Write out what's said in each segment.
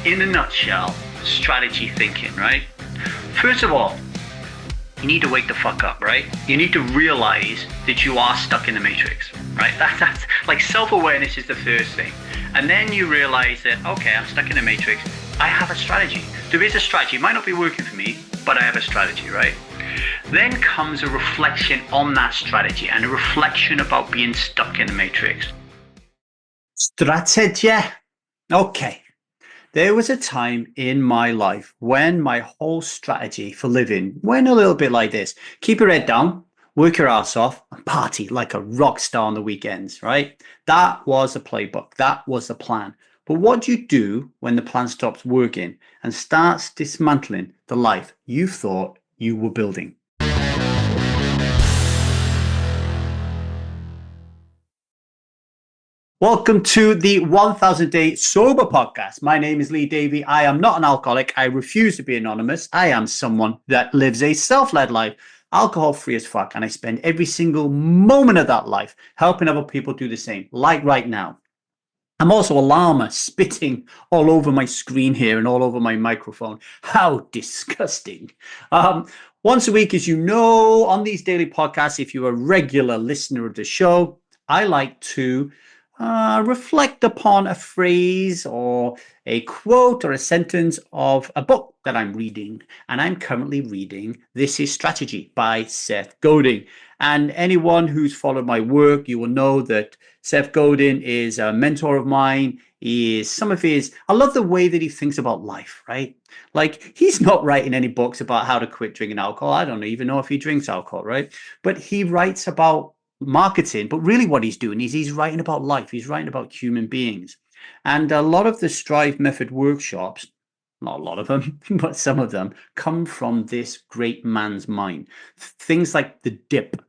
in a nutshell, strategy thinking, right? First of all, you need to wake the fuck up, right? You need to realize that you are stuck in the matrix, right? That's like self-awareness is the first thing. And then you realize that, okay, I'm stuck in the matrix. I have a strategy. There is a strategy. It might not be working for me, but I have a strategy, right? Then comes a reflection on that strategy and a reflection about being stuck in the matrix. Strategy. Okay. There was a time in my life when my whole strategy for living went a little bit like this. Keep your head down, work your ass off, and party like a rock star on the weekends, right? That was the playbook. That was the plan. But what do you do when the plan stops working and starts dismantling the life you thought you were building? Welcome to the 1000 Day Sober Podcast. My name is Davy. I am not an alcoholic. I refuse to be anonymous. I am someone that lives a self-led life, alcohol-free as fuck, and I spend every single moment of that life helping other people do the same, like right now. I'm also a llama spitting all over my screen here and all over my microphone. How disgusting. Once a week, as you know, on these daily podcasts, if you're a regular listener of the show, I like to reflect upon a phrase or a quote or a sentence of a book that I'm reading. And I'm currently reading This Is Strategy by Seth Godin. And anyone who's followed my work, you will know that Seth Godin is a mentor of mine. I love the way that he thinks about life, right? Like, he's not writing any books about how to quit drinking alcohol. I don't even know if he drinks alcohol, right? But he writes about marketing, but really what he's doing is he's writing about life. He's writing about human beings. And a lot of the Strive Method workshops, not a lot of them, but some of them come from this great man's mind. Things like the dip,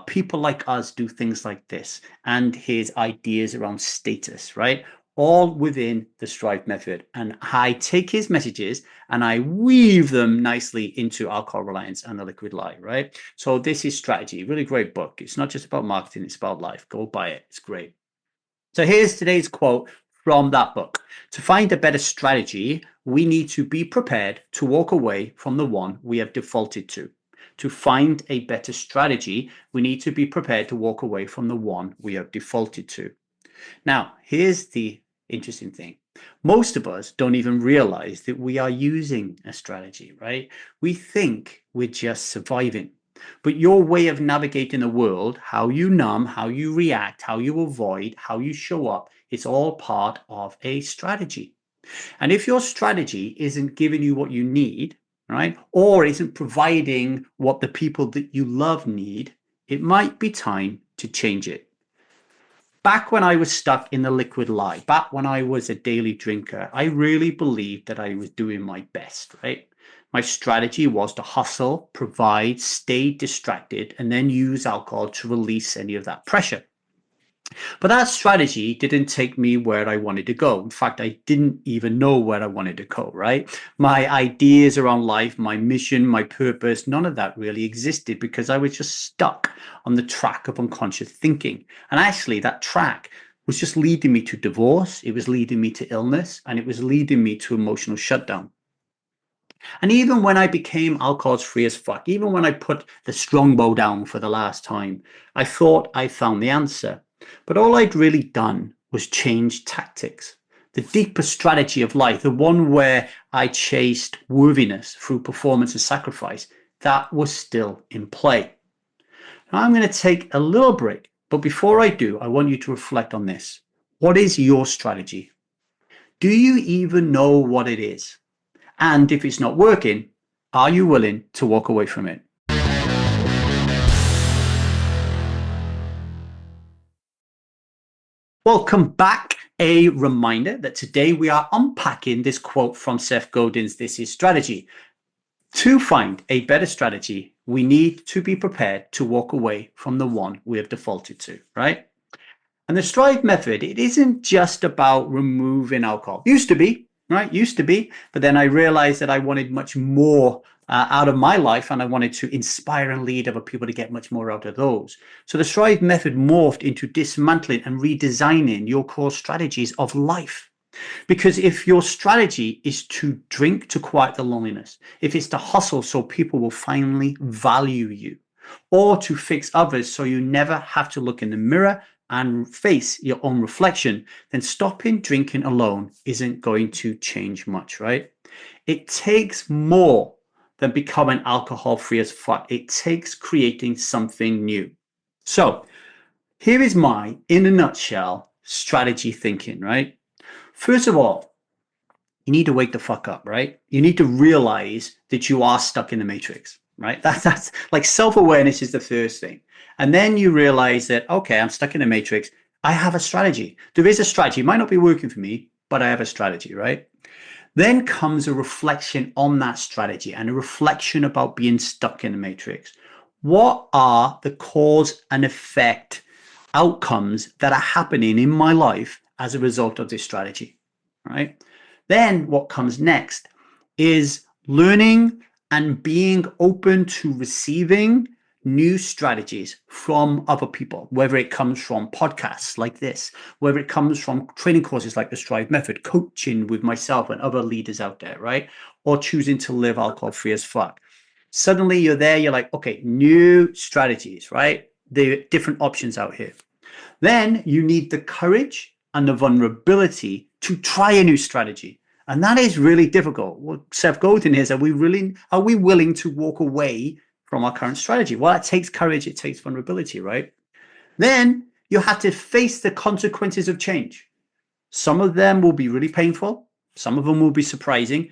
people like us do things like this, and his ideas around status, right? All within the Strive Method. And I take his messages and I weave them nicely into alcohol reliance and the liquid lie, right? So This Is Strategy, really great book. It's not just about marketing, it's about life. Go buy it. It's great. So here's today's quote from that book. To find a better strategy, we need to be prepared to walk away from the one we have defaulted to. To find a better strategy, we need to be prepared to walk away from the one we have defaulted to. Now, here's the interesting thing. Most of us don't even realize that we are using a strategy, right? We think we're just surviving. But your way of navigating the world, how you numb, how you react, how you avoid, how you show up, it's all part of a strategy. And if your strategy isn't giving you what you need, right, or isn't providing what the people that you love need, it might be time to change it. Back when I was stuck in the liquid lie, back when I was a daily drinker, I really believed that I was doing my best, right? My strategy was to hustle, provide, stay distracted, and then use alcohol to release any of that pressure. But that strategy didn't take me where I wanted to go. In fact, I didn't even know where I wanted to go, right? My ideas around life, my mission, my purpose, none of that really existed because I was just stuck on the track of unconscious thinking. And actually, that track was just leading me to divorce, it was leading me to illness, and it was leading me to emotional shutdown. And even when I became alcohol free as fuck, even when I put the strongbow down for the last time, I thought I found the answer. But all I'd really done was change tactics. The deeper strategy of life, the one where I chased worthiness through performance and sacrifice, that was still in play. Now I'm going to take a little break, but before I do, I want you to reflect on this. What is your strategy? Do you even know what it is? And if it's not working, are you willing to walk away from it? Welcome back. A reminder that today we are unpacking this quote from Seth Godin's This Is Strategy. To find a better strategy, we need to be prepared to walk away from the one we have defaulted to, right? And the Strive method, it isn't just about removing alcohol. Used to be, right? Used to be. But then I realized that I wanted much more out of my life, and I wanted to inspire and lead other people to get much more out of those. So the Strive method morphed into dismantling and redesigning your core strategies of life. Because if your strategy is to drink to quiet the loneliness, if it's to hustle so people will finally value you, or to fix others so you never have to look in the mirror and face your own reflection, then stopping drinking alone isn't going to change much, right? It takes more than becoming alcohol free as fuck. It takes creating something new. So here is my, in a nutshell, strategy thinking, right? First of all, you need to wake the fuck up, right? You need to realize that you are stuck in the matrix, right? That's like self-awareness is the first thing. And then you realize that, okay, I'm stuck in the matrix. I have a strategy. There is a strategy. It might not be working for me, but I have a strategy, right? Then comes a reflection on that strategy and a reflection about being stuck in the matrix. What are the cause and effect outcomes that are happening in my life as a result of this strategy, right? Then what comes next is learning and being open to receiving new strategies from other people, whether it comes from podcasts like this, whether it comes from training courses like the Strive Method, coaching with myself and other leaders out there, right? Or choosing to live alcohol free as fuck. Suddenly you're there, you're like, okay, new strategies, right? There are different options out here. Then you need the courage and the vulnerability to try a new strategy. And that is really difficult. What Seth Godin is, are we willing to walk away from our current strategy? Well, it takes courage, it takes vulnerability, right? Then you have to face the consequences of change. Some of them will be really painful, some of them will be surprising,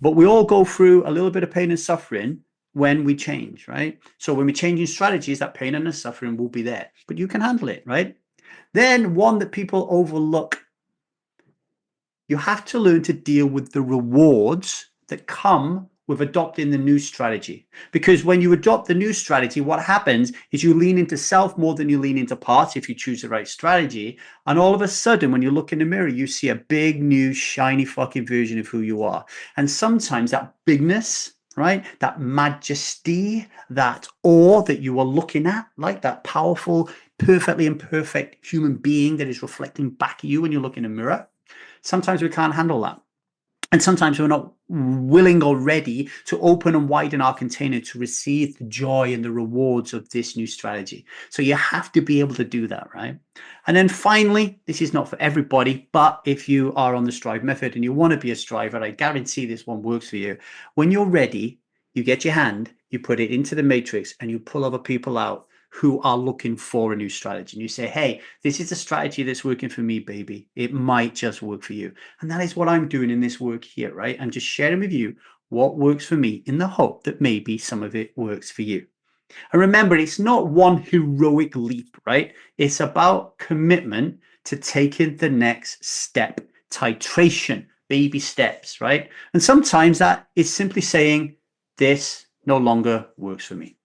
but we all go through a little bit of pain and suffering when we change, right? So when we're changing strategies, that pain and the suffering will be there, but you can handle it, right? Then one that people overlook, you have to learn to deal with the rewards that come with adopting the new strategy. Because when you adopt the new strategy, what happens is you lean into self more than you lean into parts if you choose the right strategy. And all of a sudden, when you look in the mirror, you see a big, new, shiny fucking version of who you are. And sometimes that bigness, right? That majesty, that awe that you are looking at, like that powerful, perfectly imperfect human being that is reflecting back at you when you look in the mirror. Sometimes we can't handle that. And sometimes we're not willing or ready to open and widen our container to receive the joy and the rewards of this new strategy. So you have to be able to do that, right? And then finally, this is not for everybody, but if you are on the Strive Method and you want to be a striver, I guarantee this one works for you. When you're ready, you get your hand, you put it into the matrix, and you pull other people out who are looking for a new strategy. And you say, hey, this is a strategy that's working for me, baby. It might just work for you. And that is what I'm doing in this work here, right? I'm just sharing with you what works for me in the hope that maybe some of it works for you. And remember, it's not one heroic leap, right? It's about commitment to taking the next step, titration, baby steps, right? And sometimes that is simply saying, this no longer works for me.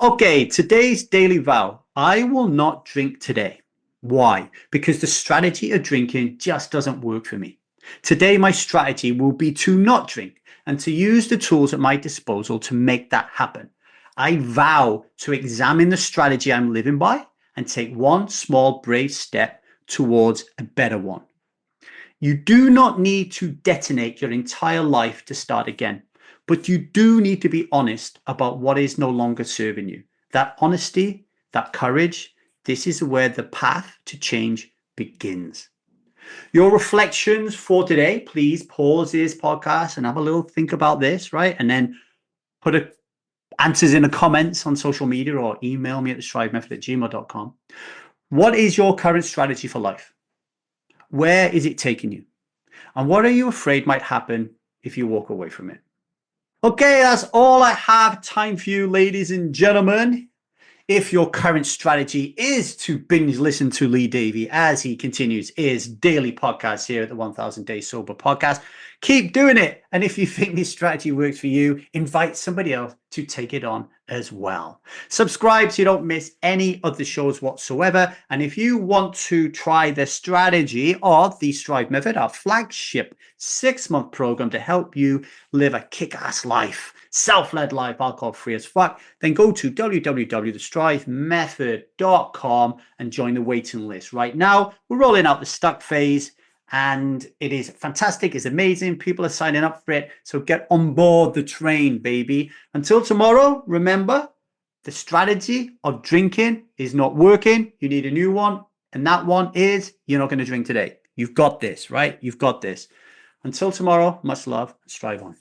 Okay, today's daily vow. I will not drink today. Why? Because the strategy of drinking just doesn't work for me. Today, my strategy will be to not drink and to use the tools at my disposal to make that happen. I vow to examine the strategy I'm living by and take one small, brave step towards a better one. You do not need to detonate your entire life to start again. But you do need to be honest about what is no longer serving you. That honesty, that courage, this is where the path to change begins. Your reflections for today, please pause this podcast and have a little think about this, right? And then put answers in the comments on social media or email me at thestrivemethod@gmail.com. What is your current strategy for life? Where is it taking you? And what are you afraid might happen if you walk away from it? Okay, that's all I have time for you, ladies and gentlemen. If your current strategy is to binge listen to Lee Davy as he continues his daily podcast here at the 1000 Day Sober Podcast, keep doing it. And if you think this strategy works for you, invite somebody else to take it on as well. Subscribe so you don't miss any of the shows whatsoever. And if you want to try the strategy of the Strive Method, our flagship 6-month program to help you live a kick-ass life, self-led life, alcohol-free as fuck, then go to www.thestrivemethod.com and join the waiting list. Right now, we're rolling out the stuck phase, and it is fantastic. It's amazing. People are signing up for it. So get on board the train, baby. Until tomorrow, remember, the strategy of drinking is not working. You need a new one. And that one is you're not going to drink today. You've got this, right? You've got this. Until tomorrow, much love. Strive on.